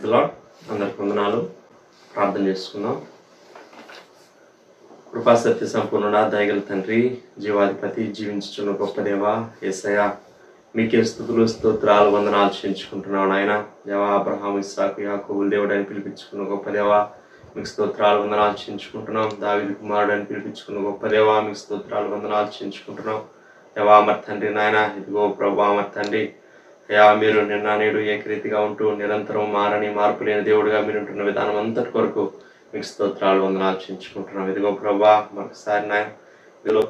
The lord. అందరికి వందనాలు. ప్రార్థన చేసుకుందాం. కృపా సత్య సంపూర్ణ దయగల తండ్రి, జీవాధిపతి, జీవించుచున్న గొప్ప దేవ యేసయ్య, మీకే స్తుతులు స్తోత్రాలు వందనాలు చెల్లించుకుంటున్నాను నాయన. దేవా, అబ్రహాం, ఇస్సాకు, యాకోబుల దేవుడు అని పిలిపించుకున్న గొప్ప దేవ, మీకు స్తోత్రాలు వందనాలు చెల్లించుకుంటున్నాం. దావీదు కుమారుడు అని పిలిపించుకున్న గొప్ప దేవ, మీకు స్తోత్రాలు వందనాలు చెల్లించుకుంటున్నాం. దేవా మరి తండ్రి నాయన, ఇదిగో ప్రభా మరి తండ్రి అయ్యా, మీరు నిన్న నేడు ఏకరీతిగా ఉంటూ నిరంతరం మారని మార్పు లేని దేవుడుగా మీరు ఉంటున్న విధానం అంతటి కొరకు మీకు స్తోత్రాలు వందనాలు చెల్లించుకుంటున్నాం. ఇదిగో ప్రభా మరొకసారి నాయన మీలో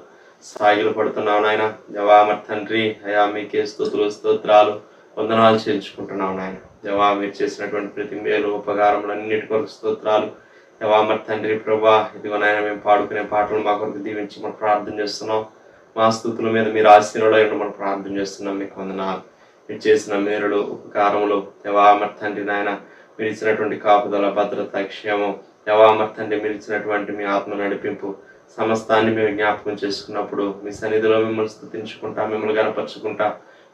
సాగిలు పడుతున్నావు నాయన. దేవా మరి తండ్రి అయ్యా, మీకే స్తుతులు స్తోత్రాలు వందనాలు చెల్లించుకుంటున్నావు నాయన. దేవా, మీరు చేసినటువంటి ప్రతి మేలు ఉపకారములన్నిటి కొరకు స్తోత్రాలు. దేవా మరి తండ్రి ప్రభా ఇదిగో నాయన, మేము పాడుకునే పాటలు మా కొరకు దీవించి మనం ప్రార్థన చేస్తున్నాం. మా స్తుతుల మీద మీరు ఆశీనులై మనం ప్రార్థన చేస్తున్నాం. మీకు వందనాలు. మీరు చేసిన మేలులు ఉపకారములు దేవా మరి తండ్రి నాయన, మీరు ఇచ్చినటువంటి కాపుదల, భద్రత, క్షేమం దేవా మరి తండ్రి, మీరు ఇచ్చినటువంటి మీ ఆత్మ నడిపింపు సమస్తాన్ని మేము జ్ఞాపకం చేసుకున్నప్పుడు మీ సన్నిధిలో మిమ్మల్ని స్తుతించుకుంటా, మిమ్మల్ని గణపరుచుకుంటా,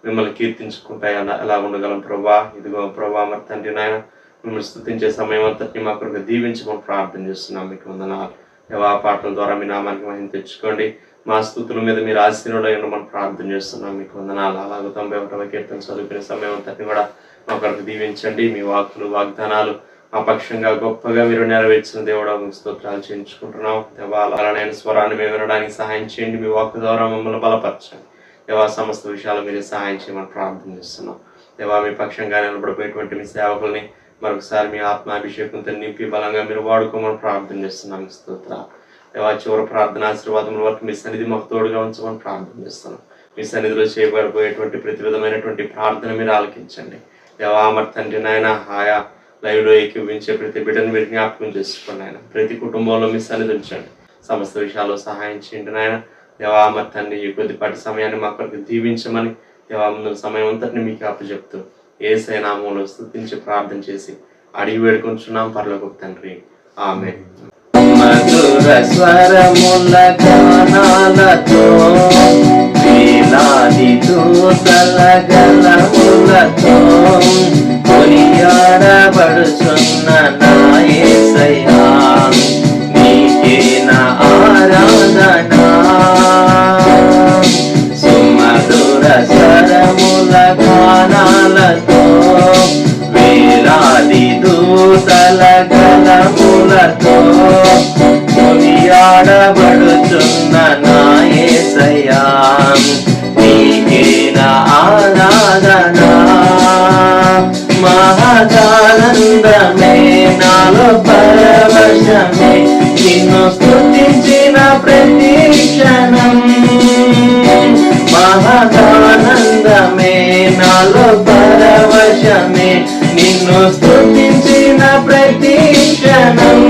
మిమ్మల్ని కీర్తించుకుంటా ఎలా ఉండగలం ప్రభా. ఇదిగో ప్రభా మరి తండ్రి నాయన, మిమ్మల్ని స్తుతించే సమయం అంతటిని మా కొరకు దీవించమని ప్రార్థన చేస్తున్నాం. మీకు వందనాలు. దేవా, పాటల ద్వారా మీ నామానికి మహిమ తెచ్చుకోండి. మా స్తుతుల మీద మీరు ఆశీనులై మనం ప్రార్థన చేస్తున్నాం. మీకు వందనాలు. అలాగే 91వ కీర్తన చదువుకునే సమయం అంతటిని కూడా మా కొరకు దీవించండి. మీ వాక్కులు వాగ్దానాలు మా పక్షంగా గొప్పగా మీరు నెరవేర్చిన దేవుడా మీకు స్తోత్రాలు చేయించుకుంటున్నాం. దేవా, అలానైన స్వరాన్ని మేము వినడానికి సహాయం చేయండి. మీ వాక్కు ద్వారా మమ్మల్ని బలపరచండి. దేవా, సమస్త విషయాలు మీరే సహాయం చేయమని ప్రార్థన చేస్తున్నాం. దేవా, మీ పక్షంగా నిలబడిపోయేటువంటి మీ సేవకుల్ని మరొకసారి మీ ఆత్మాభిషేకంతో నింపి బలంగా మీరు వాడుకోమని ప్రార్థన చేస్తున్నాం. మీ స్తోత్రాలు. దేవా, చివరి ప్రార్థన ఆశీర్వాదముల వరకు మీ సన్నిధి మాకు తోడుగా ఉంచమని ప్రార్థన చేస్తున్నాం. మీ సన్నిధిలో చేయబడిపోయేటువంటి ప్రతి విధమైనటువంటి ప్రార్థన మీరు ఆలకించండి. దేవా మరి తండ్రి నాయన, ఆయా లైవ్లో ఏకీవించే ప్రతి బిడ్డను మీరు జ్ఞాపకం చేసుకోండి ఆయన. ప్రతి కుటుంబంలో మీ సన్నిధి ఉంచండి. సమస్త విషయాల్లో సహాయం చేయండి నాయన. దేవా మరి తండ్రి, ఈ కొద్దిపాటి సమయాన్ని మా కొరకు దీవించమని దేవా ముందు సమయం అంతటిని మీకు అప్పచెప్తూ యేసయ్య నామములో స్తుతించి ప్రార్థన చేసి అడిగి వేడుకొంచున్నాం పరలోకపు తండ్రి. ఆమేన్. మధుర స్వరముల గానాలతో వేలాది దూతల గళములతో కొనియాడబడుచున్న నా యేసయ్యా, నీకే నా ఆరాధన. సుమధుర స్వరముల గానాలతో వేలాది దూతల గళములతో కొనియాడబడుచున్న నా యేసయ్యా, నీకే నా ఆరాధన. మహదానందమే నాలో పరవశమే, నిన్ను స్తుతించిన ప్రతి క్షణం. మహదానందమే నాలో పరవశమే, నిన్ను స్తుతించిన ప్రతి క్షణం.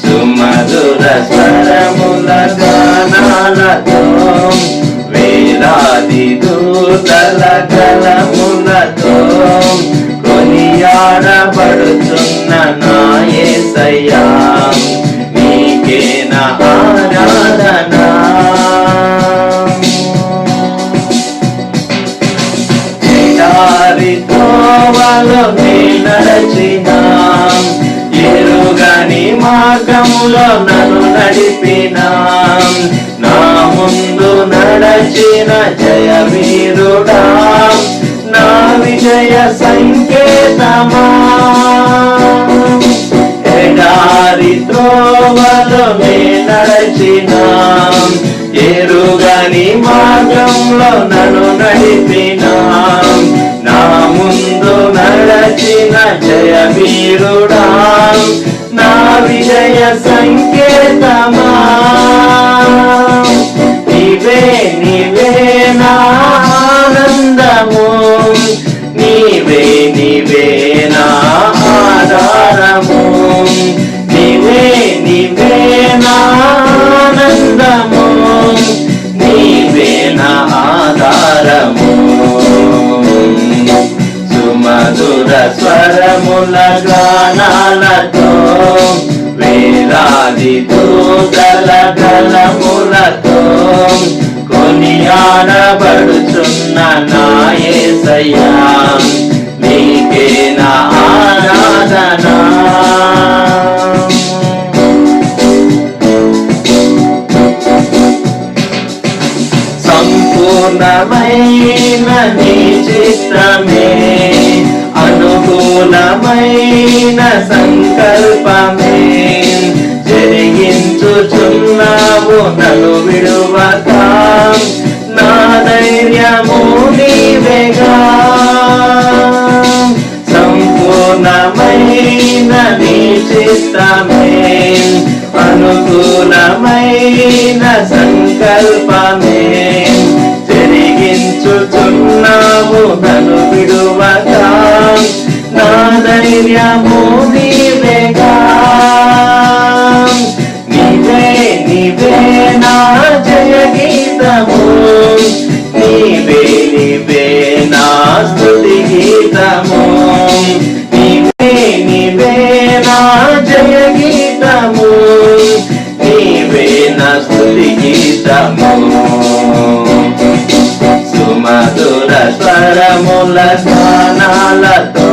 సుమధుర స్వరముల గానాలతో వేలాది దూతల గళములతో కొనియాడబడుచున్న నా యేసయ్యా, నీకే నా ఆరాధన. త్రోవలో నడచినా, ఎరుగని మార్గములో నన్ను నడిపినా, నా ముందు నడచిన జయ వీరుడా, నా విజయ సంకేతమా. ఎడారి త్రోవలో నడచినా, ఎరుగని మార్గంలో నన్ను నడిపినా, నా ముందు నడచిన జయ వీరుడా, నా విజయ సంకేతమా. నీవే నీవే నా ఆనందము, నీవే నీవే నా ఆధారము, నీవే నీవే నా ఆనందము, నీవే నా ఆధారము. సుమధుర స్వరముల గానాలతో వేలాది దూతల గళములతో కొనియాడబడుచున్న నా యేసయ్యా, నీకే సంపూర్ణమైన సంకల్పమే జరిగించుచున్నావు నన్ను విడువక నా ధైర్యము నీవేగా సంపూర్ణమైన నీ చిత్తమే అనుకూలమైన సంకల్పమే జరిగించుచున్నావు నన్ను విడువక నా ధైర్యము నీవేగా నీవే నీవే నా జయ గీతము నీవే నీవే నా స్తుతి గీతము నీవే నీవే నా జయ గీతము నీవే నా స్తుతి గీతము సుమధుర స్వరముల గానాలతో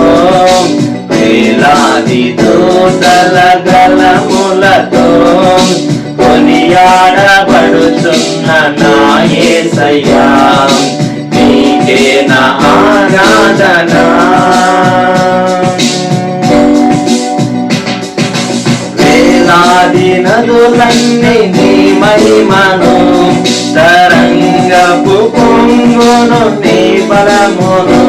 వేలాది దూతల గలములతో కొనియాడబడుచున్న నా యేసయ్యా నీకే నా ఆరాధన వేలాది నదులన్నీ నీ మహిమను తరంగపు పొంగును నీ బలమును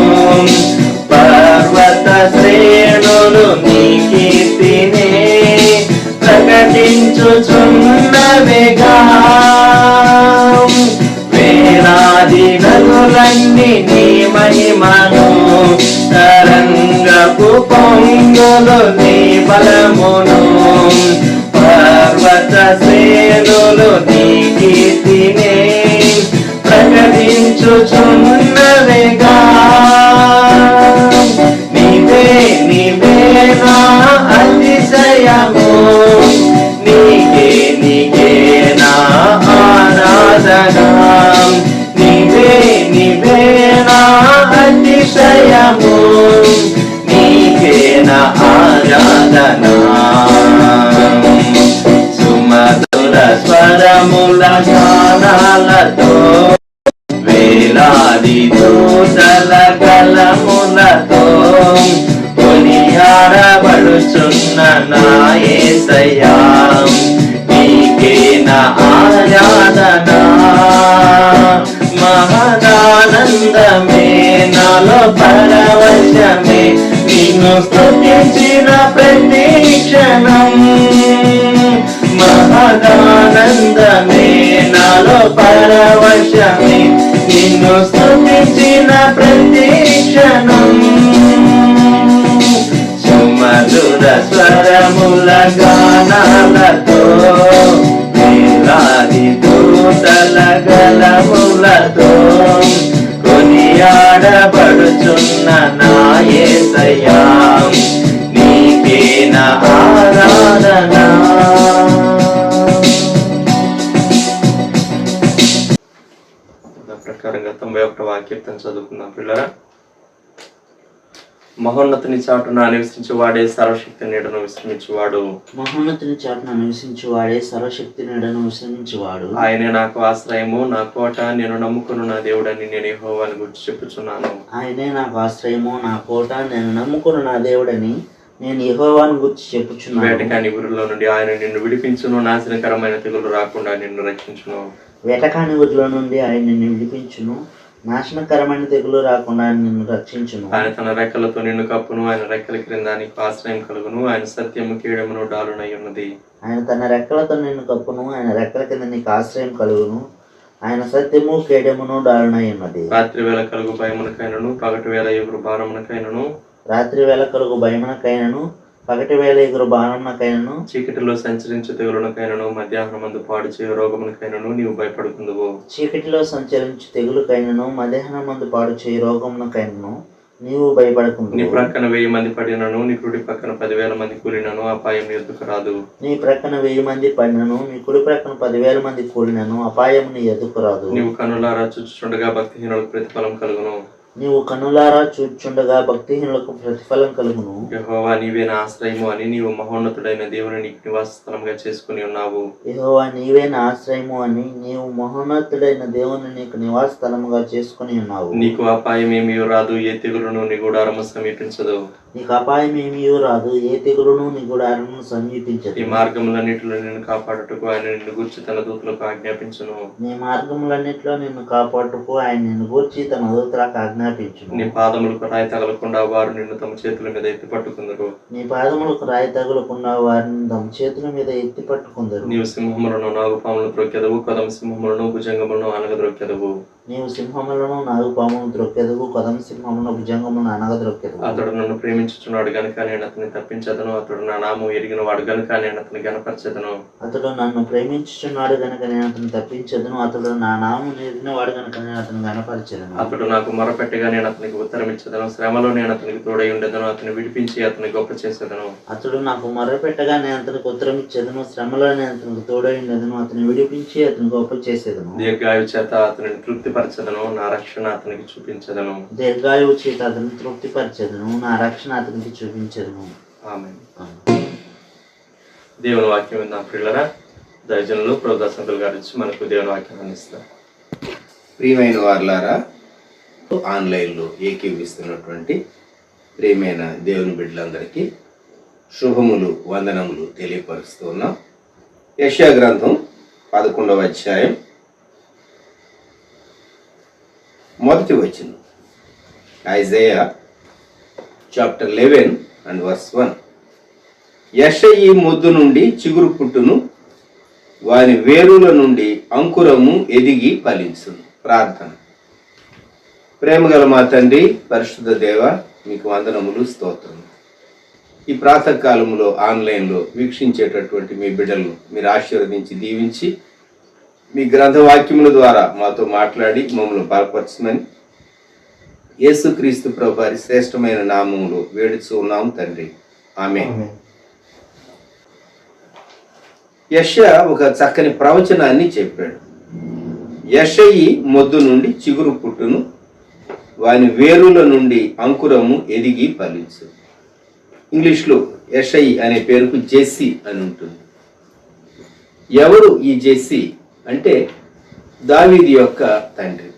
పర్వత శ్రేణులు నీ కీర్తినే ప్రకటించుచున్నవిగా వేలాది నదులన్నీ నీ మహిమను తరంగపు పొంగులు నీ బలమును పర్వత శ్రేణులు నీ కీర్తినే ప్రకటించుచున్నవిగా నీవే నీవే నా అతిశయము నీకే నీకే నా ఆరాధన నీవే నీవే నా అతిశయము నీకే నా ఆరాధన సుమధుర స్వరముల గానాలతో వేలాది దూతల గలములతో కొనియాడబడుచున్న నా యేసయ్యా నీకే నా ఆరాధన మహదానందమే నాలో పరవశమే నిన్ను స్తుతించిన ప్రతి క్షణం మహదానందమే నాలో పరవశమే నిన్ను స్తుతించిన ప్రతి క్షణం సుమధుర స్వరముల గానాలతో వేలాది దూతల గలములతో కొనియాడబడుచున్న నా యేసయ్యా నీకే నా ఆరాధన ప్రకారంగా 91వ కీర్తన చదువుకుందాం పిల్లరా. మహోన్నతుని చాటున నివసించువాడే సర్వశక్తి నీడను విశ్రమించువాడు. మహోన్నతుని చాటున నివసించువాడే సర్వశక్తి నీడను విశ్రమించువాడు. ఆయనే నాకు ఆశ్రయము నా కోట నేను నమ్ముకున్న నా దేవుడని నేను యెహోవాను గురించి చెప్పుచున్నాను. ఆయనే నాకు ఆశ్రయము నా కోట నేను నమ్ముకున్న నా దేవుడని నేను యెహోవాను గురించి చెప్పుచున్నాను. వేటకాని ఊరిలో నుండి ఆయన నిన్ను విడిపించును, నాశనకరమైన తెగులు రాకుండా నిన్ను రక్షించును. వేటకాని ఊరిలో నుండి ఆయన నిన్ను విడిపించును, నాశనకరమైన తెగులు రాకుండా నిన్ను రక్షించును. ఆయన తన రెక్కలతో నిన్ను కప్పును, ఆయన రెక్కల క్రింద నీకు ఆశ్రయం కలుగును. ఆయన సత్యము కీడమును డాలునై ఉన్నది. ఆయన తన రెక్కలతో నిన్ను కప్పును, ఆయన రెక్కల కింద నీకు ఆశ్రయం కలుగును. ఆయన సత్యము కేడమును డాలునై ఉన్నది. రాత్రి వేళ కలుగు భయమునకైనను, పగటి వేళ ఎగురు భారమునకైనను, రాత్రి వేళ కలుగు భయమునకైనను, పగటి వేళ ఎగురు బాణమునకైనను, చీకటిలో సంచరించు తెగులునకైనను, మధ్యాహ్నమందు పాడు చేయు రోగమునకైనను నీవు భయపడుకుందువు. చీకటిలో సంచరించు తెగులుకైనను, మధ్యాహ్నమందు పాడు చేయి రోగమునకైనను నీవు భయపడకుందువు. నీ ప్రక్కన 1000 మంది పడినను, నీ కుడి పక్కన 10,000 మంది కూలినను అపాయం నీ ఎదుకు రాదు. నీ ప్రక్కన 1000 మంది పడినను, నీ కుడి ప్రక్కన 10,000 మంది కూలినను అపాయం నీ ఎదుకు రాదు. నీవు కనులారా చూచుచుండగా భక్తిహీనులకు ప్రతిఫలం కలుగును. నీవు కనులారా చూచుండగా భక్తిహీనులకు ప్రతిఫలం కలుగును. యెహోవా నీవే నా ఆశ్రయము అని నీవు మహోన్నతుడైన దేవుని నీకు నివాస స్థలంగా చేసుకుని ఉన్నావు. యెహోవా నీవే నా ఆశ్రయము అని నీవు మహోన్నతుడైన దేవుని నీకు నివాస స్థలముగా చేసుకుని ఉన్నావు. నీకు అపాయం ఏమీ రాదు, ఏ తెగులును నీ గుడారము సమీపించదు. నీకు అపాయం ఏమీ రాదు, ఏ తెగులును నీ గుడారమును సమీపించదు. ఈ మార్గములన్నిటిలో నిన్ను కాపాడుటకు ఆయన నిన్ను గూర్చి తన దూతలకు ఆజ్ఞాపించును. నీ మార్గములన్నిటిలో నిన్ను కాపాడుటకు ఆయన నిన్ను గూర్చి తన దూతలకు ఆజ్ఞాపించును. నీ పాదములకు రాయి తగలకుండా వారు నిన్ను తమ చేతుల మీద ఎత్తి పట్టుకుందరు. నీ పాదములకు రాయి తగలకుండా వారిని తమ చేతుల మీద ఎత్తి పట్టుకుందరు. నీవు సింహములను నాగుపాములను త్రొక్కెదవు, కదమ సింహములను భుజంగములను అనగద్రొక్కెదవు. నీవు సింహములను నాగుపాములను త్రొక్కెదవు, కదమ సింహములను భుజంగములను అనగద్రొక్కెదవు. అతడు నన్ను ప్రేమించుచున్నాడు గనుక నేను అతన్ని తప్పించదను, అతడు నా నామం ఎరిగిన వాడు గనుక నేను అతని గణపరచదను. అతడు నన్ను ప్రేమించుచున్నాడు గనుక నేను అతను తప్పించదును, అతడు నా నామం ఎరిగిన వాడు గనుక నేను అతను గణపరచదను. అతడు నాకు మొరపెట్టగా నేను అతనికి ఉత్తరం ఇచ్చదను, శ్రమలో నేను అతనికి తోడై ఉండేదను, అతని విడిపించి అతని గొప్ప చేసేదను. అతడు నాకు మొరపెట్టగా నేను అతనికి ఉత్తరం ఇచ్చేదను, శ్రమలో నేను అతనికి తోడై ఉండేదను, అతని విడిపించి అతని గొప్ప చేసేదను. దీర్ఘాయు చేత అతనిని తృప్తిపరచదను, నా రక్షణ అతనికి చూపించదను. దీర్ఘాయువు చేత అతని తృప్తిపరచదును, నా రక్షణ అతనికి చూపించదును. ఆమేన్. దేవుని వాక్యం విందాం ప్రియులారా. దైవజనులు ప్రభుదాసంతులు గారు ఇచ్చి మనకు దేవుని వాక్యం అందిస్తారు. ప్రియమైన వారులారా, ఆన్లైన్లో ఏకీవిస్తున్నటువంటి ప్రియమైన దేవుని బిడ్డలందరికీ శుభములు, వందనములు తెలియపరుస్తూ ఉన్నాం. యెషయా గ్రంథం 11వ అధ్యాయం మొదటి వచనం. Isaiah chapter 11 and verse 1. యెషయి మొద్దు నుండి చిగురు పుట్టును, వారి వేరుల నుండి అంకురము ఎదిగి ఫలించును. ప్రార్థన. ప్రేమగల మా తండ్రి, పరిశుద్ధ దేవ, మీకు వందనములు, స్తోత్రము. ఈ ప్రాతకాలంలో ఆన్లైన్లో వీక్షించేటటువంటి మీ బిడ్డలను మీరు ఆశీర్వదించి దీవించి మీ గ్రంథవాక్యముల ద్వారా మాతో మాట్లాడి మమ్మల్ని బలపరచమని యేసుక్రీస్తు ప్రభు వారి శ్రేష్టమైన నామములో వేడుచూ ఉన్నాము తండ్రి. ఆమేన్. యెషయా ఒక చక్కని ప్రవచనాన్ని చెప్పాడు. యెషయి మొద్దు నుండి చిగురు పుట్టును, వాని వేరుల నుండి అంకురము ఎదిగి ఫలించు. ఇంగ్లీష్లో యెషయి అనే పేరుకు జెస్సీ అని ఉంటుంది. ఎవరు ఈ జెస్సీ అంటే దావీదు యొక్క తండ్రి.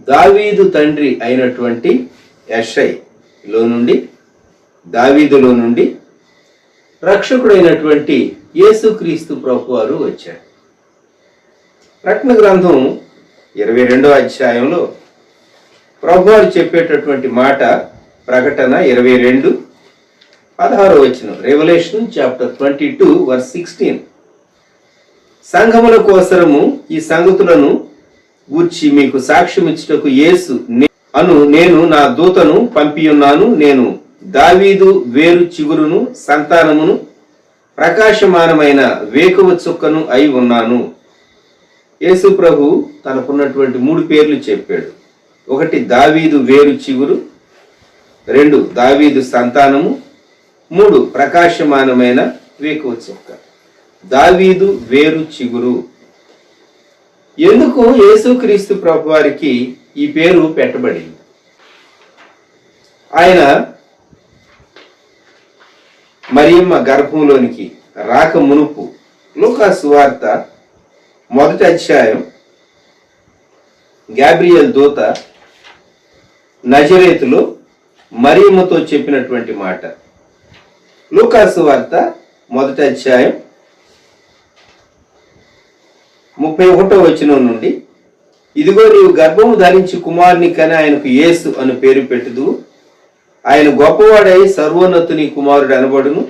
దావీదు తండ్రి అయినటువంటి యెషయిలో నుండి, దావీదులో నుండి రక్షకుడైనటువంటి యేసుక్రీస్తు ప్రభువారు వచ్చాడు. ప్రకటన గ్రంథం 22వ అధ్యాయంలో ప్రభువారు చెప్పేటటువంటి మాట ప్రకటన 22:16 వచనం. Revelation chapter 22 verse 16. సంఘముల కోసరము ఈ సంగతులను గూర్చి మీకు సాక్ష్యం ఇచ్చుటకు యేసు నేను నా దూతను పంపియున్నాను. నేను దావీదు వేరు చిగురును, సంతానమును, ప్రకాశమానమైన వేకువ చుక్కను అయి ఉన్నాను. యేసు ప్రభు తనకున్నటువంటి 3 పేర్లు చెప్పాడు. 1 దావీదు వేరు చిగురు, 2 దావీదు సంతానము, 3 ప్రకాశమానమైన వేకువ చుక్క. దావీదు వేరు చిగురు. ఎందుకు యేసుక్రీస్తు ప్రభు వారికి ఈ పేరు పెట్టబడింది? ఆయన మరియమ్మ గర్భంలోనికి రాక మునుపు లూకా సువార్త 1వ అధ్యాయం గాబ్రియల్ దూత నజరేతులో మరియమ్మతో చెప్పినటువంటి మాట. లూకా సువార్త 1వ అధ్యాయం 31వ వచనం నుండి, ఇదిగో నీవు గర్భము ధరించి కుమారుని కని ఆయనకు యేసు అని పేరు పెట్టుదు. ఆయన గొప్పవాడై సర్వోన్నతుని కుమారుడు అనబడును.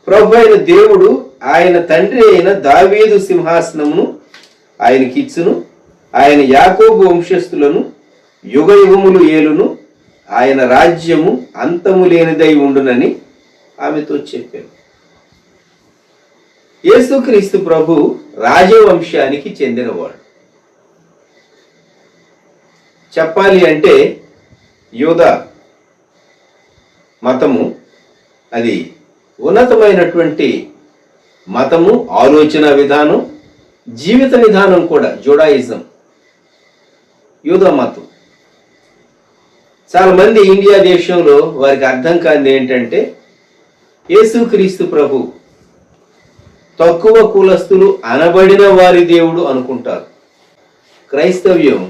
ప్రభు అయిన దేవుడు ఆయన తండ్రి అయిన దావీదు సింహాసనమును ఆయనకిచ్చును. ఆయన యాకోబు వంశస్థులను యుగ యుగములు ఏలును. ఆయన రాజ్యము అంతము లేనిదై ఉండునని ఆమెతో చెప్పాను. యేసుక్రీస్తు ప్రభు రాజవంశానికి చెందినవాడు. చెప్పాలి అంటే యూదా మతము అది ఉన్నతమైనటువంటి మతము, ఆలోచన విధానం, జీవిత విధానం కూడా. జూడాయిజం యూదా మతం చాలా మంది ఇండియా దేశంలో వారికి అర్థం కానిది ఏంటంటే యేసుక్రీస్తు ప్రభు తక్కువ కులస్తులు అనబడిన వారి దేవుడు అనుకుంటారు. క్రైస్తవ్యం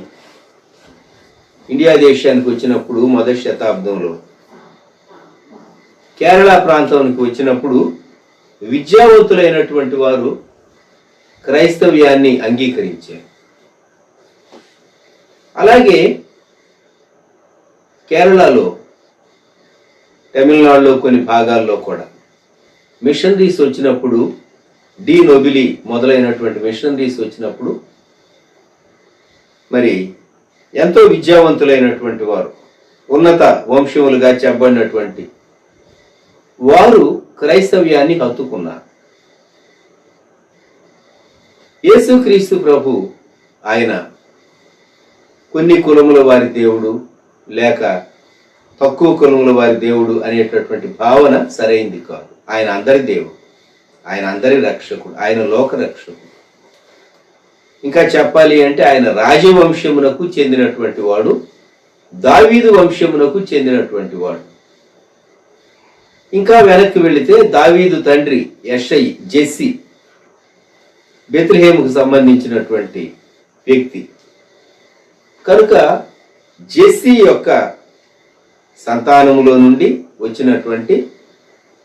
ఇండియా దేశానికి వచ్చినప్పుడు మొదటి శతాబ్దంలో కేరళ ప్రాంతానికి వచ్చినప్పుడు విద్యావంతులైనటువంటి వారు క్రైస్తవ్యాన్ని అంగీకరించారు. అలాగే కేరళలో, తమిళనాడులో కొన్ని భాగాల్లో కూడా మిషనరీస్ వచ్చినప్పుడు, డి నొబిలి మొదలైనటువంటి మిషనరీస్ వచ్చినప్పుడు మరి ఎంతో విద్యావంతులైనటువంటి వారు, ఉన్నత వంశములుగా చెప్పబడినటువంటి వారు క్రైస్తవ్యాన్ని హత్తుకున్నారు. యేసుక్రీస్తు ప్రభు ఆయన కొన్ని కులముల వారి దేవుడు లేక తక్కువ కులముల వారి దేవుడు అనేటటువంటి భావన సరైంది కాదు. ఆయన అందరి దేవుడు, ఆయన అందరి రక్షకుడు, ఆయన లోక రక్షకుడు. ఇంకా చెప్పాలి అంటే ఆయన రాజవంశమునకు చెందినటువంటి వాడు, దావీదు వంశమునకు చెందినటువంటి వాడు. ఇంకా వెనక్కి వెళితే దావీదు తండ్రి యెషై, జెస్సి బెత్లెహేముకు సంబంధించినటువంటి వ్యక్తి కనుక జెస్సి యొక్క సంతానములో నుండి వచ్చినటువంటి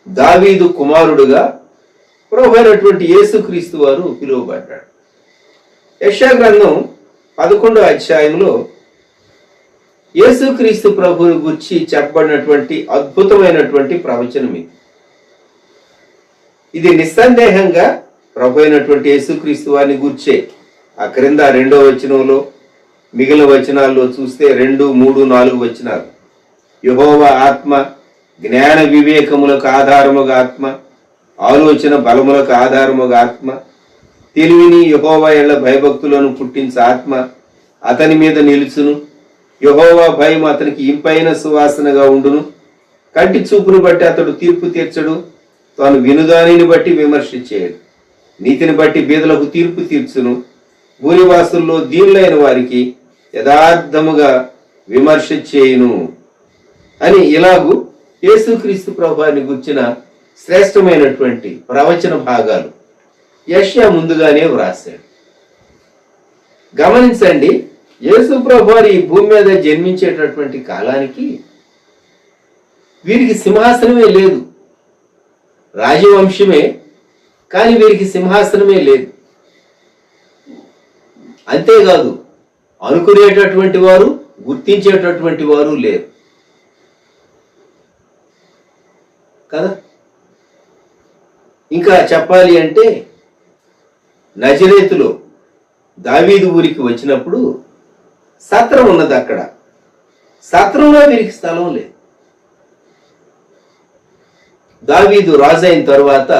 దావీదు కుమారుడుగా ప్రభు అయినటువంటి యేసుక్రీస్తు వారు పిలువబడ్డాడు. యెషయా గ్రంథం 11వ అధ్యాయంలో యేసుక్రీస్తు ప్రభువుని గురించి చెప్పబడినటువంటి అద్భుతమైనటువంటి ప్రవచనం ఇది నిస్సందేహంగా ప్రభు అయినటువంటి యేసుక్రీస్తు వారిని గూర్చే. ఆ క్రింద 2వ వచనంలో, మిగిలిన వచనాల్లో చూస్తే 2, 3, 4 వచనాలు యెహోవా ఆత్మ జ్ఞాన వివేకములకు ఆధారముగా ఆత్మ, ఆలోచన బలములకు ఆధారముగా ఆత్మ, తెలివిని యెహోవా ఎల్ల భయభక్తులను పుట్టించే ఆత్మ అతని మీద నిలుచును. యెహోవా భయం అతనికి ఇంపైన సువాసనగా ఉండును. కంటి చూపును బట్టి అతడు తీర్పు తీర్చడు, తాను వినుదానిని బట్టి విమర్శ చేయడు. నీతిని బట్టి బీదలకు తీర్పు తీర్చును. భూనివాసుల్లో దీనులైన వారికి యథార్థముగా విమర్శ చేయును అని ఇలాగూ యేసుక్రీస్తు ప్రభువారిని గుర్చిన శ్రేష్టమైనటువంటి ప్రవచన భాగాలు యెషయా ముందుగానే వ్రాశాడు. గమనించండి, యేసు ప్రభువారు ఈ భూమి మీద జన్మించేటటువంటి కాలానికి వీరికి సింహాసనమే లేదు. రాజవంశమే, కానీ వీరికి సింహాసనమే లేదు. అంతేకాదు అనుకునేటటువంటి వారు, గుర్తించేటటువంటి వారు లేరు కదా. ఇంకా చెప్పాలి అంటే నజరేతులో దావీదు ఊరికి వచ్చినప్పుడు సత్రం ఉన్నది. అక్కడ సత్రంలో వీరికి స్థలం లేదు. దావీదు రాజు అయిన తరువాత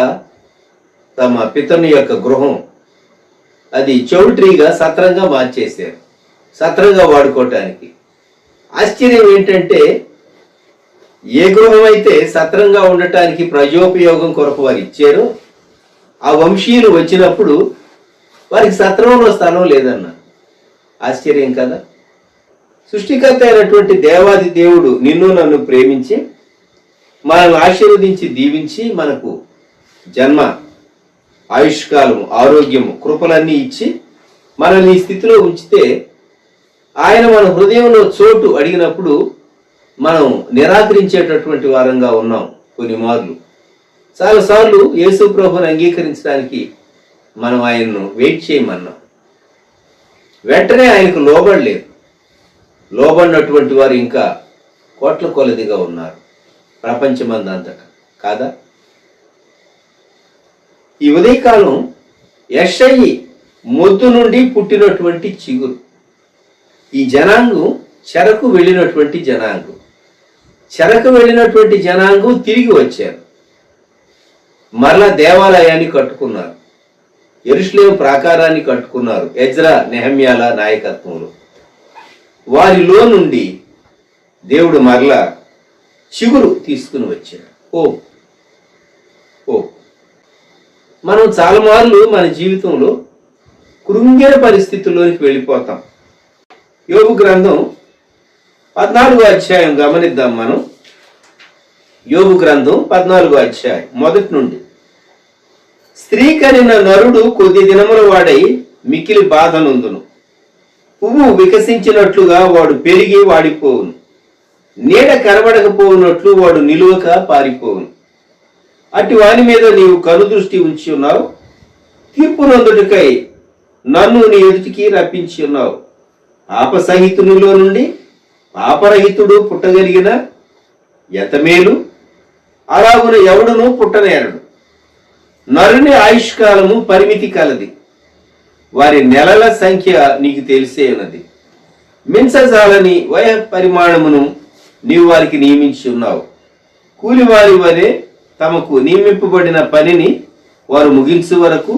తమ పితరుని యొక్క గృహం అది చౌల్ట్రీగా సత్రంగా మార్చేశారు, సత్రంగా వాడుకోవటానికి. ఆశ్చర్యం ఏంటంటే ఏ గృహం అయితే సత్రంగా ఉండటానికి ప్రజోపయోగం కొరకు వారు ఇచ్చారో ఆ వంశీయులు వచ్చినప్పుడు వారికి సత్రంలో స్థలం లేదన్నారు. ఆశ్చర్యం కదా. సృష్టికర్త అయినటువంటి దేవాది దేవుడు నిన్ను నన్ను ప్రేమించి మనల్ని ఆశీర్వదించి దీవించి మనకు జన్మ, ఆయుష్కాలము, ఆరోగ్యము, కృపలన్నీ ఇచ్చి మనల్ని ఈ స్థితిలో ఉంచితే ఆయన మన హృదయంలో చోటు అడిగినప్పుడు మనం నిరాకరించేటటువంటి వారంగా ఉన్నాం. కొన్ని మార్లు, చాలాసార్లు యేసు ప్రభువుని అంగీకరించడానికి మనం ఆయన్ను వెయిట్ చేయమన్నాం. వెంటనే ఆయనకు లోబడలేదు. లోబడినటువంటి వారు ఇంకా కోట్ల కొలదిగా ఉన్నారు ప్రపంచమందంతటా కాదా. ఈ ఉదయకాలం యెషయి మొద్దు నుండి పుట్టినటువంటి చిగురు. ఈ జనాంగం చెరకు వెళ్ళినటువంటి జనాంగం. చెరకు వెళ్ళినటువంటి జనాంగం తిరిగి వచ్చారు. మరలా దేవాలయాన్ని కట్టుకున్నారు, యెరూషలేము ప్రాకారాన్ని కట్టుకున్నారు ఎజ్రా, నెహమ్యాల నాయకత్వంలో. వారిలో నుండి దేవుడు మరలా చిగురు తీసుకుని వచ్చాడు. మనం చాలా మార్లు మన జీవితంలో కృంగిన పరిస్థితుల్లోనికి వెళ్ళిపోతాం. యోబు గ్రంథం 14వ అధ్యాయం గమనిద్దాం మనం. యోబు గ్రంథం 14వ అధ్యాయం మొదటి నుండి. స్త్రీ కనిన నరుడు కొద్ది దినముల వాడై మిక్కిలి బాధ నొందును. పువ్వు వికసించినట్లుగా వాడు పెరిగి వాడిపోవును. నీడ కనబడకపోవునట్లు వాడు నిలువక పారిపోవును. అట్టి వాని మీద నీవు కనుదృష్టి ఉంచి ఉన్నావు. తీర్పు నొందుటకై నన్ను నీ ఎదుటికి రప్పించి ఉన్నావు. పాపసహితునిలో నుండి పాపరహితుడు పుట్టగలిగిన యతమేలు, అలాగున ఎవడును పుట్టనేరడు. నరుని ఆయుష్కాలము పరిమితి కలది, వారి నెలల సంఖ్య నీకు తెలిసే ఉన్నది. మించజాలని వయ పరిమాణమును నీవు వారికి నియమించి ఉన్నావు. కూలివారి వలె తమకు నియమింపబడిన పనిని వారు ముగించు వరకు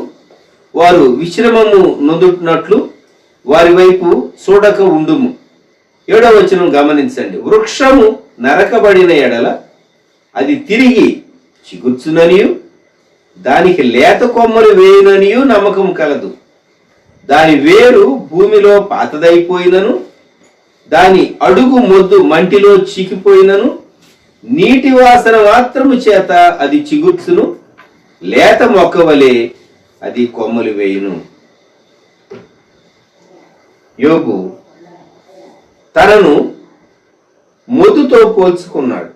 వారు విశ్రమము నొందుతున్నట్లు వారి వైపు చూడక ఉండుము. 7వ వచనం గమనించండి. వృక్షము నరకబడిన ఎడల అది తిరిగి చిగుర్చుననియు దానికి లేత కొమ్మలు వేయుననియు నమ్మకం కలదు. దాని వేరు భూమిలో పాతదైపోయినను దాని అడుగు మొద్దు మంటిలో చీకిపోయినను నీటి వాసన మాత్రము చేత అది చిగుర్చును. లేత మొక్క వలె అది కొమ్మలు వేయును. యోబు తనను మొద్దుతో పోల్చుకున్నాడు.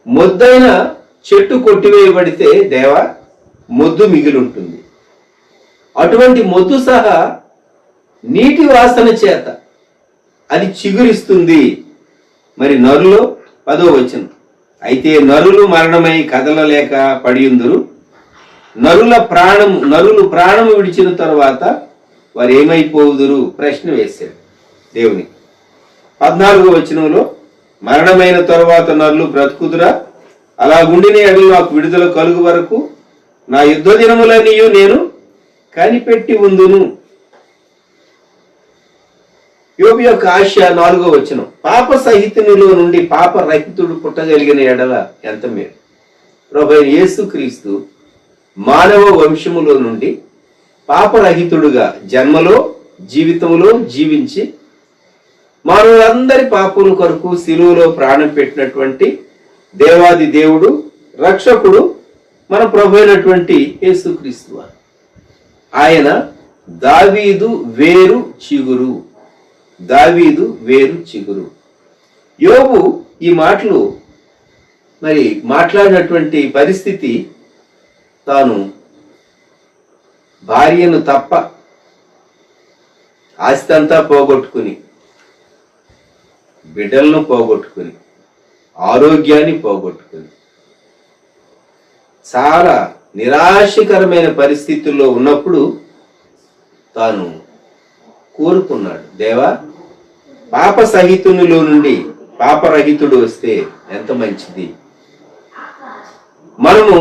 మొద్దైన చెట్టు కొట్టివేయబడితే దేవా మొద్దు మిగిలుంటుంది. అటువంటి మొద్దు సహా నీటి వాసన చేత అది చిగురిస్తుంది. మరి నరులో 10వ వచనం. అయితే నరులు మరణమై కదలలేక పడియుందురు. నరులు ప్రాణము విడిచిన తరువాత వారు ఏమైపోవుదురు? ప్రశ్న వేశాడు దేవుని. 14వ వచనంలో మరణమైన తరువాత నరులు బ్రతుకుదురా? అలా గుండిన ఎడలు నాకు విడుదల కలుగు వరకు నా యుద్ధ దినములన్నీయు నేను కనిపెట్టి ఉందును. యోబు యొక్క ఆశ 4వ వచనం. పాప సహితునిలో నుండి పాప రహితుడు పుట్టగలిగిన ఎడల ఎంత మేలు. ప్రభువైన యేసుక్రీస్తు మానవ వంశములో నుండి పాపరహితుడుగా జన్మలో జీవితంలో జీవించి మానవులందరి పాపముల కొరకు శిలువలో ప్రాణం పెట్టినటువంటి దేవాది దేవుడు, రక్షకుడు మన ప్రభు అయినటువంటి యేసుక్రీస్తు వారు. ఆయన దావీదు వేరు చిగురు. దావీదు వేరు చిగురు. యోబు ఈ మాటలు మరి మాట్లాడినటువంటి పరిస్థితి, తాను భార్యను తప్ప ఆస్తి అంతా పోగొట్టుకుని, బిడ్డలను పోగొట్టుకుని, ఆరోగ్యాన్ని పోగొట్టుకుని చాలా నిరాశకరమైన పరిస్థితుల్లో ఉన్నప్పుడు తాను కోరుకున్నాడు, దేవా పాప సహితునిలో నుండి పాపరహితుడు వస్తే ఎంత మంచిది. మనము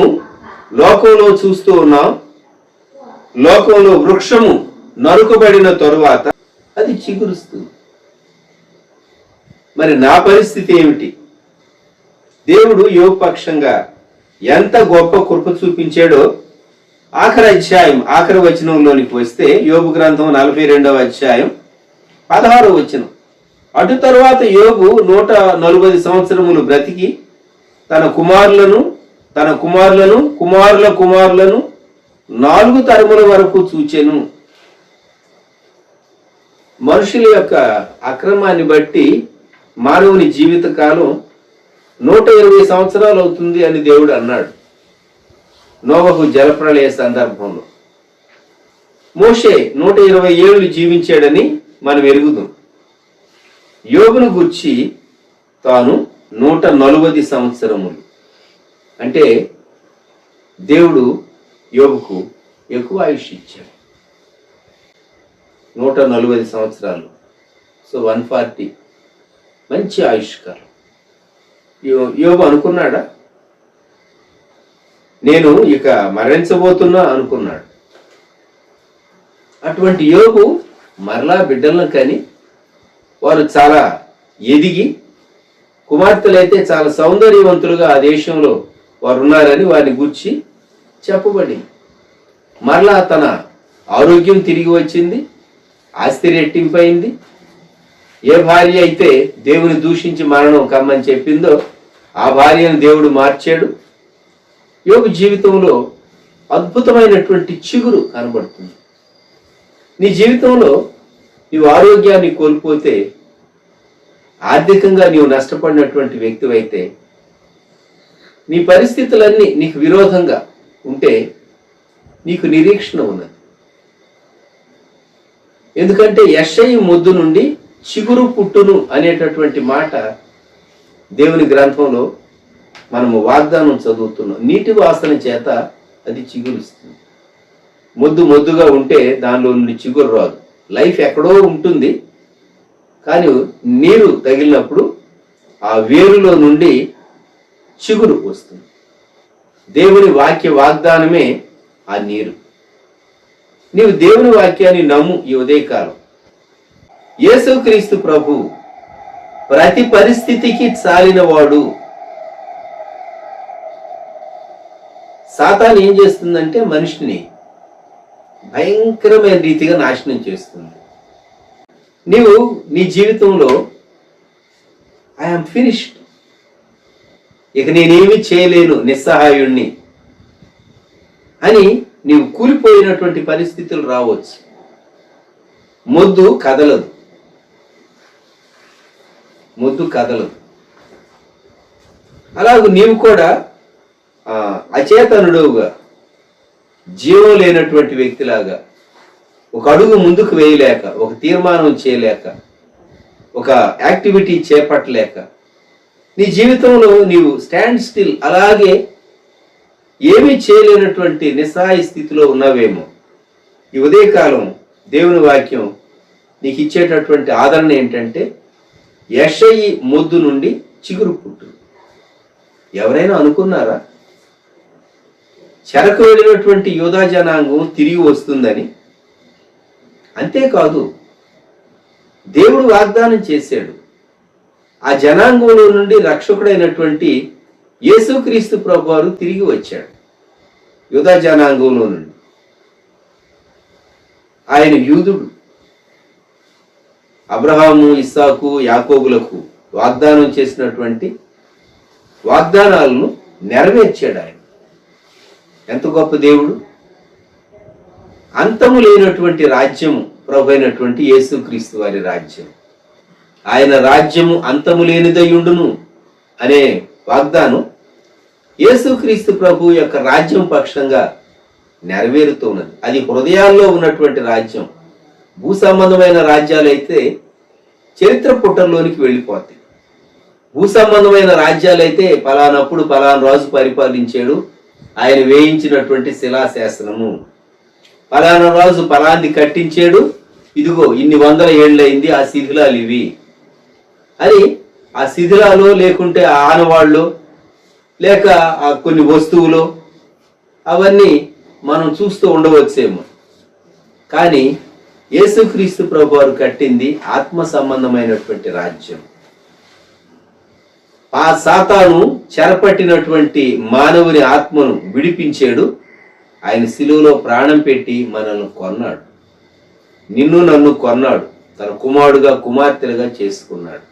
లోకంలో చూస్తూ ఉన్నాం, లోకంలో వృక్షము నరుకబడిన తరువాత అది చిగురుస్తుంది. మరి నా పరిస్థితి ఏమిటి? దేవుడు యోబు పక్షంగా ఎంత గొప్ప కృప చూపించాడో ఆఖరి అధ్యాయం ఆఖరి వచనంలోనికి వస్తే, యోబు గ్రంథం 42వ అధ్యాయం 16వ వచనం. అటు తరువాత యోబు 140 సంవత్సరములు బ్రతికి తన కుమారులను కుమారుల కుమారులను 4 తరముల వరకు చూచెను. మనుషుల యొక్క అక్రమాన్ని బట్టి మానవుని జీవిత కాలం 120 సంవత్సరాలు అవుతుంది అని దేవుడు అన్నాడు నోవహు జలప్రళయ సందర్భంలో. మోషే 120 ఏళ్ళు జీవించాడని మనం ఎరుగుదాం. యోబును గూర్చి తాను 140 సంవత్సరములు, అంటే దేవుడు యోబుకు ఎక్కువ ఆయుష్ ఇచ్చాడు. 140 సంవత్సరాలు, సో 140 మంచి ఆయుష్కాలం. యోబు అనుకున్నాడా నేను ఇక మరణించబోతున్నా అనుకున్నాడు. అటువంటి యోబు మరలా బిడ్డలను కని వారు చాలా ఎదిగి, కుమార్తెలైతే చాలా సౌందర్యవంతులుగా ఆ దేశంలో వారు ఉన్నారని వారిని గూర్చి చెప్పబడింది. మరలా తన ఆరోగ్యం తిరిగి వచ్చింది, ఆస్తి రెట్టింపైంది. ఏ భార్య అయితే దేవుని దూషించి మరణం కమ్మని చెప్పిందో ఆ భార్యను దేవుడు మార్చాడు. యోబు జీవితంలో అద్భుతమైనటువంటి చిగురు కనబడుతుంది. నీ జీవితంలో నీవు ఆరోగ్యాన్ని కోల్పోతే, ఆర్థికంగా నీవు నష్టపడినటువంటి వ్యక్తివైతే, నీ పరిస్థితులన్నీ నీకు విరోధంగా ఉంటే నీకు నిరీక్షణ ఉన్నది. ఎందుకంటే యెషయి మొద్దు నుండి చిగురు పుట్టును అనేటటువంటి మాట దేవుని గ్రంథంలో మనము వాగ్దానం చదువుతున్నాం. నీటి వాసన చేత అది చిగురుస్తుంది. మొద్దుగా ఉంటే దానిలో నుండి చిగురు రాదు. లైఫ్ ఎక్కడో ఉంటుంది, కానీ నీరు తగిలినప్పుడు ఆ వేరులో నుండి చిగురు వస్తుంది. దేవుని వాక్య వాగ్దానమే ఆ నీరు. నీవు దేవుని వాక్యాన్ని నమ్ము. ఈ ఉదయకాలం యేసుక్రీస్తు ప్రభు ప్రతి పరిస్థితికి చాలినవాడు. సాతాను ఏం చేస్తుందంటే మనిషిని భయంకరమైన రీతిగా నాశనం చేస్తుంది. నీవు నీ జీవితంలో ఐఎమ్ ఫినిష్డ్, ఇక నేనేమి చేయలేను, నిస్సహాయుణ్ణి అని నీవు కూలిపోయినటువంటి పరిస్థితులు రావచ్చు. మొద్దు కదలదు. అలాగే నీవు కూడా అచేతనుడుగా, జీవం లేనటువంటి వ్యక్తిలాగా ఒక అడుగు ముందుకు వేయలేక, ఒక తీర్మానం చేయలేక, ఒక యాక్టివిటీ చేపట్టలేక నీ జీవితంలో నీవు స్టాండ్ స్టిల్, అలాగే ఏమీ చేయలేనటువంటి నిస్సహాయ స్థితిలో ఉన్నావేమో. ఈ ఉదయకాలం దేవుని వాక్యం నీకు ఇచ్చేటటువంటి ఆదరణ ఏంటంటే, యెషయి మొద్దు నుండి చిగురు పుట్టు. ఎవరైనా అనుకున్నారా చెరకు వెళ్ళినటువంటి యూదా జనాంగం తిరిగి వస్తుందని? అంతేకాదు, దేవుడు వాగ్దానం చేశాడు, ఆ జనాంగంలో నుండి రక్షకుడైనటువంటి యేసుక్రీస్తు ప్రభువారు తిరిగి వచ్చాడు. యూదా జనాంగంలో నుండి ఆయన యూదుడు. అబ్రహాము, ఇస్సాకు, యాకోబులకు వాగ్దానం చేసినటువంటి వాగ్దానాలను నెరవేర్చాడు ఆయన. ఎంత గొప్ప దేవుడు! అంతము లేనటువంటి రాజ్యము ప్రభు అయినటువంటి యేసుక్రీస్తు వారి రాజ్యం. ఆయన రాజ్యము అంతము లేనిదయుండును అనే వాగ్దానం యేసుక్రీస్తు ప్రభు యొక్క రాజ్యం పక్షంగా నెరవేరుతున్నది. అది హృదయాల్లో ఉన్నటువంటి రాజ్యం. భూ సంబంధమైన రాజ్యాలు అయితే చరిత్ర పుటల్లోనికి వెళ్ళిపోతాయి. భూ సంబంధమైన రాజ్యాలైతే పలానప్పుడు పలానా రాజు పరిపాలించాడు, ఆయన వేయించినటువంటి శిలాశాసనము, పలానా రాజు పలాంది కట్టించాడు, ఇదిగో ఇన్ని వందల ఏళ్ళయింది ఆ శిథిలాలు ఇవి అని ఆ శిథిలాలు, లేకుంటే ఆ ఆనవాళ్ళు, లేక ఆ కొన్ని వస్తువులు, అవన్నీ మనం చూస్తూ ఉండవచ్చేమో. కానీ యేసుక్రీస్తు ప్రభు వారు కట్టింది ఆత్మ సంబంధమైనటువంటి రాజ్యం. ఆ సాతాను చెరపట్టినటువంటి మానవుని ఆత్మను విడిపించాడు. ఆయన శిలువలో ప్రాణం పెట్టి మనల్ని కొన్నాడు. నిన్ను నన్ను కొన్నాడు. తన కుమారుడుగా, కుమార్తెలుగా చేసుకున్నాడు.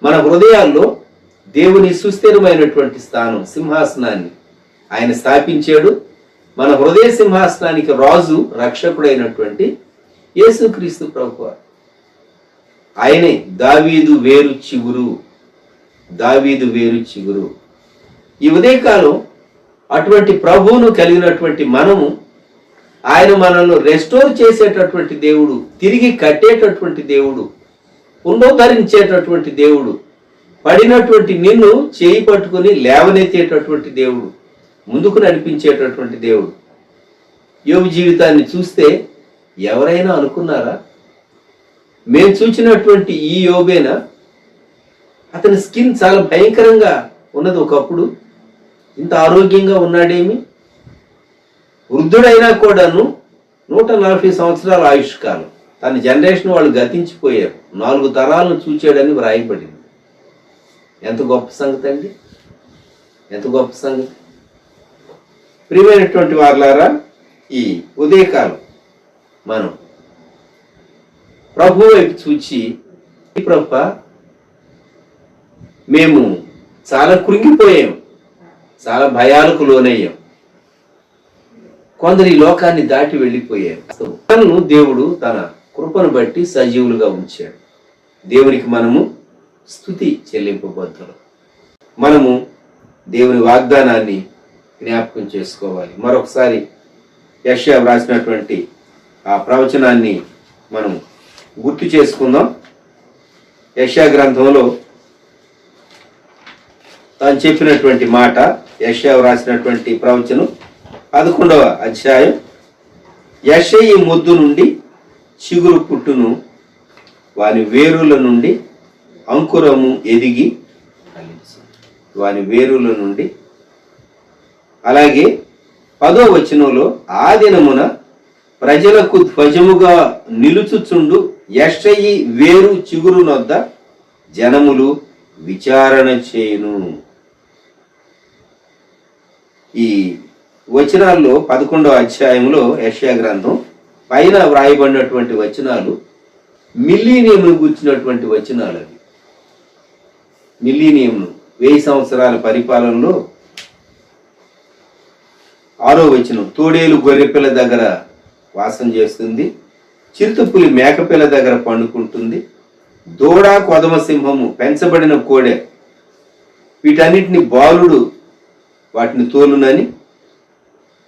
మన హృదయాల్లో దేవుని సుస్థిరమైనటువంటి స్థానం, సింహాసనాన్ని ఆయన స్థాపించాడు. మన హృదయ సింహాసనానికి రాజు, రక్షకుడైనటువంటి యేసుక్రీస్తు ప్రభువు. ఆయనే దావీదు వేరు చిగురు. దావీదు వేరు చిగురు. ఈ ఉదయకాలం అటువంటి ప్రభువును కలిగినటువంటి మనము, ఆయన మనల్ని రెస్టోర్ చేసేటటువంటి దేవుడు, తిరిగి కట్టేటటువంటి దేవుడు, పునరుద్ధరించేటటువంటి దేవుడు, పడినటువంటి నిన్ను చేయి పట్టుకుని లేవనెత్తేటటువంటి దేవుడు, ముందుకు నడిపించేటటువంటి దేవుడు. యోబు జీవితాన్ని చూస్తే ఎవరైనా అనుకున్నారా మేము చూసినటువంటి ఈ యోబేనా? అతని స్కిన్ చాలా భయంకరంగా ఉన్నది ఒకప్పుడు. ఇంత ఆరోగ్యంగా ఉన్నాడేమి? వృద్ధుడైనా కూడాను 140 సంవత్సరాల ఆయుష్కాలం. తన జనరేషన్ వాళ్ళు గతించిపోయారు. 4 తరాలను చూచాడని వ్రాయబడింది. ఎంత గొప్ప సంగతి అండి! ఎంత గొప్ప సంగతి! ప్రియమైనటువంటి వారులారా, ఈ ఉదయకాలం మనం ప్రభు వైపు చూచి ప్రభా, మేము చాలా కృంగిపోయాం, చాలా భయాలకు లోనయ్యాం, కొందరు ఈ లోకాన్ని దాటి వెళ్ళిపోయారు. మనను దేవుడు తన కృపను బట్టి సజీవులుగా ఉంచాడు. దేవునికి మనము స్తుతి చెల్లింపబద్దులు. మనము దేవుని వాగ్దానాన్ని జ్ఞాపకం చేసుకోవాలి. మరొకసారి యెషయా వ్రాసినటువంటి ఆ ప్రవచనాన్ని మనం గుర్తు చేసుకుందాం. యెషయా గ్రంథంలో తాను చెప్పినటువంటి మాట, యెషయా వ్రాసినటువంటి ప్రవచనం 11వ అధ్యాయం. యెషయి మొద్దు నుండి చిగురు పుట్టును, వాని వేరుల నుండి అంకురము ఎదిగి వాని వేరుల నుండి. అలాగే 10వ వచనంలో, ఆ దినమున ప్రజలకు ధ్వజముగా నిలుచుచుండు యెషయి వేరు చిగురు నొద్ద జనములు విచారణ చేయును. ఈ వచనాల్లో 11వ అధ్యాయంలో యెషయా గ్రంథం పైన వ్రాయబడినటువంటి వచనాలు మిల్లీనియంను గుర్చినటువంటి వచనాలు. అవి మిల్లీనియంను 1000 సంవత్సరాల పరిపాలనలో 6వ వచనం, తోడేలు గొర్రెపిల్ల దగ్గర వాసం చేస్తుంది, చిరుతపులి మేకపిల్ల దగ్గర పండుకుంటుంది, దూడ కొదమ సింహము పెంచబడిన కోడె వీటన్నిటిని బాలుడు వాటిని తోలునని.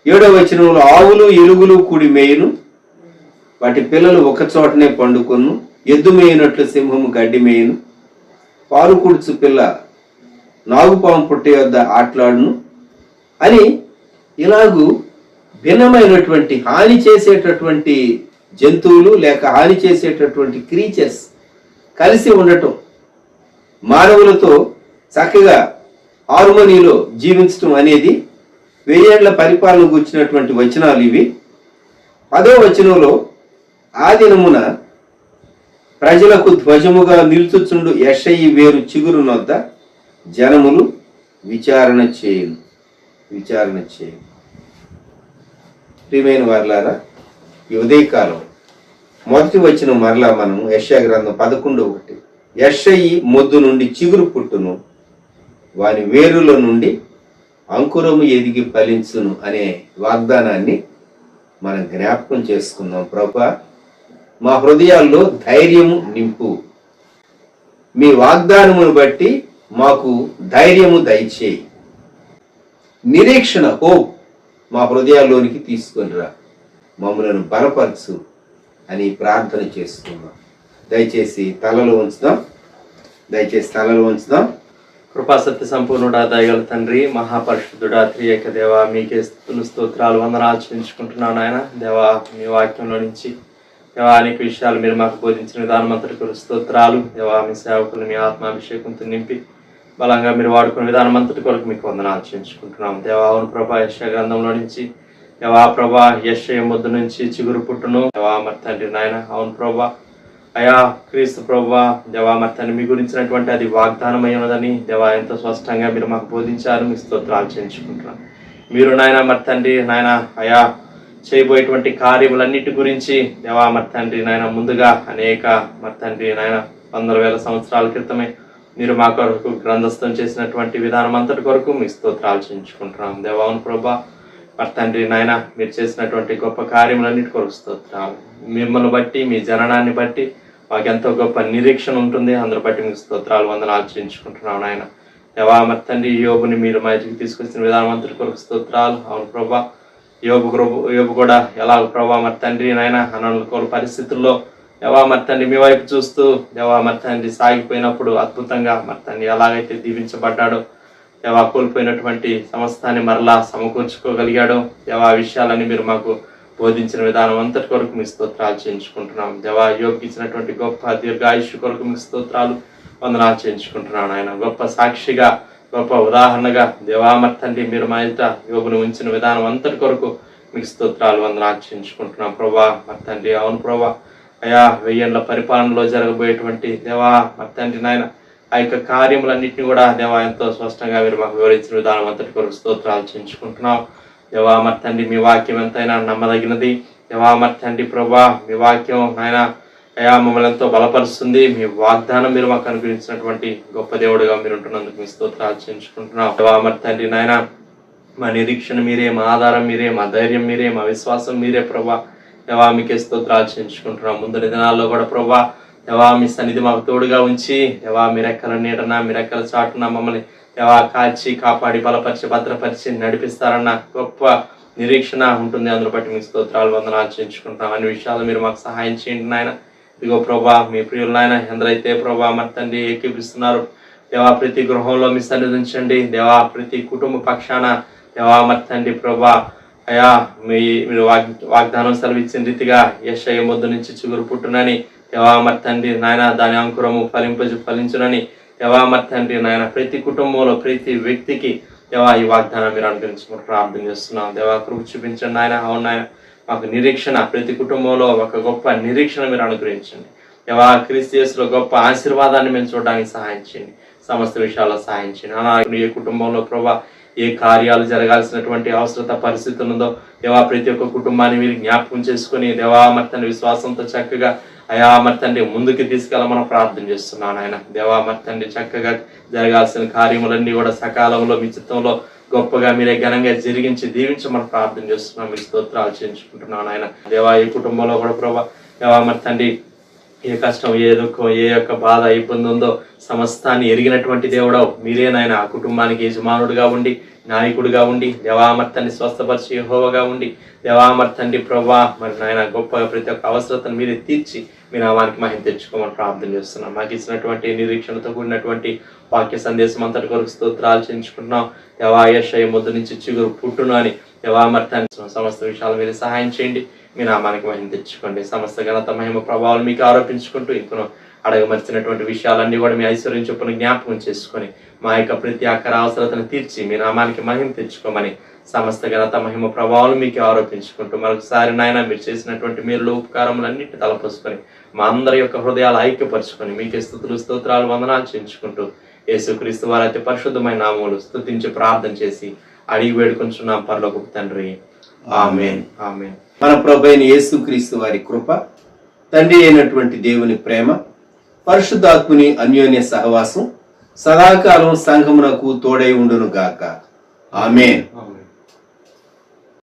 7వ వచనంలో, ఆవులు ఎలుగులు కూడి మేయును, వాటి పిల్లలు ఒక చోటనే పండుకొను, ఎద్దు మేయినట్లు సింహము గడ్డి మేయును, పాలు కుడుచు పిల్ల నాగుపాము పుట్టే వద్ద ఆటలాడును అని ఇలాగూ భిన్నమైనటువంటి హాని చేసేటటువంటి జంతువులు లేక హాని చేసేటటువంటి క్రీచర్స్ కలిసి ఉండటం, మానవులతో చక్కగా హార్మోనీలో జీవించటం అనేది 1000 ఏళ్ల పరిపాలన గుర్చినటువంటి వచనాలు ఇవి. 10వ వచనంలో, ఆ దినమున ప్రజలకు ధ్వజముగా నిలుచుచుండు యెషయి వేరు చిగురు నొద్ద జనములు విచారణ చేయును. విచారణ చేయును. ప్రియమైన వారలారా, ఈ ఉదయకాలం మొదటి వచనం మరలా మనం యెషయా గ్రంథం 11:1, యెషయి మొద్దు నుండి చిగురు పుట్టును, వాని వేరుల నుండి అంకురము ఎదిగి ఫలించును అనే వాగ్దానాన్ని మనం జ్ఞాపకం చేసుకుందాం. ప్రభువా, మా హృదయాల్లో ధైర్యము నింపు, మీ వాగ్దానమును బట్టి మాకు ధైర్యము దయచేయి, నిరీక్షణ హోప్ మా హృదయాల్లోనికి తీసుకొని రా, మమ్మలను బలపరచు అని ప్రార్థన చేసుకుందాం. దయచేసి తలలో ఉంచుదాం. కృపా సత్య సంపూర్ణుడా, దయగల తండ్రి, మహాపరిశుద్ధుడా, త్రియేక దేవ, మీకే స్తుతులు స్తోత్రాలు వందనాలు చెల్లించుకుంటున్నాను ఆయన. దేవా, మీ వాక్యంలో నుంచి దేవా అనేక విషయాలు మీరు మాకు బోధించిన విధానం అంతటికి స్తోత్రాలు. దేవా, మీ సేవకులు మీ ఆత్మాభిషేకంతో నింపి బలంగా మీరు వాడుకున్న విధానం అంతటి కొరకు మీకు వందనాలు చెల్లించుకుంటున్నాం. దేవా, అవును ప్రభా, యెషయా గ్రంథంలో నుంచి దేవా ప్రభా యెషయా మొద్దు నుంచి చిగురు పుట్టును, దేవా మరి తండ్రి నాయన, అవును ప్రభా అయా క్రీస్తు ప్రభువా, దేవా మరి తండ్రి మీ గురించినటువంటి అది వాగ్దానమై ఉన్నదని దేవా ఎంతో స్పష్టంగా మీరు మాకు బోధించారు. మీ స్తోత్రాలు చెల్లించుకుంటున్నాం. మీరు నాయన మరి తండ్రి నాయన అయా చేయబోయేటువంటి కార్యములన్నిటి గురించి దేవా మరి తండ్రి నాయన ముందుగా అనేక మరి తండ్రి నాయన 100,000 సంవత్సరాల క్రితమే మీరు మా కొరకు గ్రంథస్థం చేసినటువంటి విధానం అంతటి కొరకు మీ స్తోత్రాలు చెల్లించుకుంటున్నాం. దేవా అవును ప్రభా మరి తండ్రి నాయన మీరు చేసినటువంటి గొప్ప కార్యములన్నిటి కొరకు స్తోత్రాలు. మిమ్మల్ని బట్టి మీ జననాన్ని బట్టి మాకెంతో గొప్ప నిరీక్షణ ఉంటుంది. అందరి బట్టి మీకు స్తోత్రాలు వందనాలు చెల్లించుకుంటున్నాం నాయన. దేవా మరి తండ్రి యోబుని మీరు మా ఇంటికి తీసుకొచ్చిన విధానం అంతటి కొరకు స్తోత్రాలు. అవును ప్రభా, యోబు కూడా ఎలా ప్రభా మరి తండ్రి నాయన అనుకూల పరిస్థితుల్లో దేవా మరి తండ్రి మీ వైపు చూస్తూ దేవా మరి తండ్రి సాగిపోయినప్పుడు అద్భుతంగా మరి తండ్రి ఎలాగైతే దీవించబడ్డాడో, దేవా కోల్పోయినటువంటి సమస్తాన్ని మరలా సమకూర్చుకోగలిగాడో, దేవా విషయాలని మీరు మాకు బోధించిన విధానం అంతటి కొరకు మీ స్తోత్రాలు చేయించుకుంటున్నాం. దేవా యోబుకి ఇచ్చినటువంటి గొప్ప దీర్ఘాయుష్య కొరకు మీ స్తోత్రాలు వందనాలు చేయించుకుంటున్నాను ఆయన. గొప్ప సాక్షిగా గొప్ప ఉదాహరణగా దేవా మరి తండ్రి మీరు మా ఇంట యోబును ఉంచిన విధానం అంతటి కొరకు మీకు స్తోత్రాలు వందనాలు చేయించుకుంటున్నాం. ప్రభా మరి తండ్రి అవును ప్రభా అయా 1000 ఏళ్ల పరిపాలనలో జరగబోయేటువంటి దేవా మరి తండ్రి నాయన ఆ యొక్క కార్యములన్నింటినీ కూడా దేవా ఎంతో స్పష్టంగా మీరు మాకు వివరించిన విధానం అంతటి కొరకు స్తోత్రాలు చేయించుకుంటున్నాం. దేవా మరి తండ్రి మీ వాక్యం ఎంతైనా నమ్మదగినది. దేవా మరి తండ్రి ప్రభా మీ వాక్యం నాయన అయా మమ్మల్ని ఎంతో బలపరుస్తుంది. మీ వాగ్దానం మీరు మాకు అనుగ్రహించినటువంటి గొప్ప దేవుడుగా మీరు ఉంటున్నందుకు మీ స్తోత్రాలు చెల్లించుకుంటున్నాం. మరి తండ్రి నాయన, మా నిరీక్షణ మీరే, మా ఆధారం మీరే, మా ధైర్యం మీరే, మా విశ్వాసం మీరే ప్రభా. దేవా మీకే స్తోత్రాలు చెల్లించుకుంటున్నాం. ముందు దినాల్లో కూడా ప్రభా దేవా మీ సన్నిధి మాకు తోడుగా ఉంచి దేవా మీ రెక్కల నీడన, మీ రెక్కల చాటున మమ్మల్ని దేవా కాచి కాపాడి బలపరిచి భద్రపరిచి నడిపిస్తారన్న గొప్ప నిరీక్షణ ఉంటుంది. అందులో బట్టి మీ స్తోత్రాలు వందనాలు చెల్లించుకుంటున్నాం. అన్ని విషయాలు మీరు మాకు సహాయం చేయండి నాయన. ఇదిగో ప్రభా మీ ప్రియులు నాయన ఎందరైతే ప్రభా మరి తండ్రి ఏకీపిస్తున్నారు దేవా, ప్రతి గృహంలో మీ సన్నిధి ఉంచండి దేవా. ప్రతి కుటుంబ పక్షాన దేవా మరి తండ్రి ప్రభా అయా మీరు వాగ్దానం సెలవిచ్చిన రీతిగా యెషయా మొద్దు నుంచి చిగురు పుట్టునని దేవా మరి తండ్రి నాయన, దాని అంకురము ఫలించునని దేవా మరి తండ్రి నాయన, ప్రతి కుటుంబంలో ప్రతి వ్యక్తికి దేవా ఈ వాగ్దానం మీరు అనుగ్రహించుకుని ప్రార్థన చేస్తున్నాం. దేవా కృప చూపించండి నాయన. అవును నాయన, మాకు నిరీక్షణ, ప్రతి కుటుంబంలో ఒక గొప్ప నిరీక్షణ మీరు అనుగ్రహించండి దేవా. క్రీస్తు యేసులో గొప్ప ఆశీర్వాదాన్ని మేము చూడడానికి సహాయం చేయండి. సమస్త విషయాల్లో సహాయం చేయండి అలా. ఏ కుటుంబంలో ప్రభా ఏ కార్యాలు జరగాల్సినటువంటి అవసరత పరిస్థితి ఉందో దేవా, ప్రతి ఒక్క కుటుంబాన్ని మీరు జ్ఞాపకం చేసుకుని దేవా మరి తండ్రి విశ్వాసంతో చక్కగా అయా మరి తండ్రి ముందుకు తీసుకెళ్ళమని ప్రార్థన చేస్తున్నాను ఆయన. దేవా మరి తండ్రి చక్కగా జరగాల్సిన కార్యములన్నీ కూడా సకాలంలో మీ చిత్తంలో గొప్పగా మీరే ఘనంగా జరిగించి దీవించమని ప్రార్థన చేస్తున్నాం. మీ స్తోత్రాలు చేయించుకుంటున్నాను ఆయన. దేవా ఈ కుటుంబంలో కూడా ప్రభా దేవా మరి తండ్రి ఏ కష్టం, ఏ దుఃఖం, ఏ యొక్క బాధ, ఇబ్బంది ఉందో సమస్తాన్ని ఎరిగినటువంటి దేవుడవు మీరేనాయన. ఆ కుటుంబానికి యజమానుడిగా ఉండి, నాయకుడిగా ఉండి దేవామర్తండి స్వస్థపరిచి యెహోవాగా ఉండి దేవామర్తండి ప్రభా మరి నాయన గొప్పగా ప్రతి ఒక్క అవసరతను మీరే తీర్చి మీ నామానికి మహిమ తెచ్చుకోమని ప్రార్థన చేస్తున్నాం. మాకు ఇచ్చినటువంటి నిరీక్షణతో కూడినటువంటి వాక్య సందేశం అంతటి కొరకు స్తోత్రాలు చెల్లించుకుంటున్నాం. దేవా యెషయా మొద్దు నుంచి చిగురు పుట్టును అని దేవామర్తండి సమస్త విషయాలు మీరు సహాయం చేయండి. మీ నామానికి మహిమ తెచ్చుకోండి. సమస్త ఘనత మహిమ ప్రభావాలు మీకు ఆరోపించుకుంటూ ఇంకను అడగమర్చినటువంటి విషయాలన్నీ కూడా మీ ఐశ్వర్యం చొప్పున జ్ఞాపకం చేసుకొని మా యొక్క ప్రతి అక్కర అవసరతను తీర్చి మీ నామానికి మహిమ తెచ్చుకోమని సమస్త ఘనత మహిమ ప్రభావాలు మీకు ఆరోపించుకుంటూ మరొకసారి నాయన మీరు చేసినటువంటి మేలు ఉపకారములన్నింటినీ తలపోసుకొని మా అందరి యొక్క హృదయాలు ఐక్యపరుచుకొని మీకే స్తుతులు స్తోత్రాలు వందనాలు చేయించుకుంటూ యేసుక్రీస్తు వారి అతి పరిశుద్ధమైన నామములు స్తుతించి ప్రార్థన చేసి అడిగి వేడుకొంచున్నాం పరలోకపు తండ్రి. ఆమేన్. ఆమేన్. మన ప్రభువైన యేసుక్రీస్తు వారి కృప, తండ్రి అయినటువంటి దేవుని ప్రేమ, పరిశుద్ధాత్ముని అన్యోన్య సహవాసం సదాకాలం సంఘమునకు తోడై ఉండును గాక. ఆమేన్. ఆమేన్.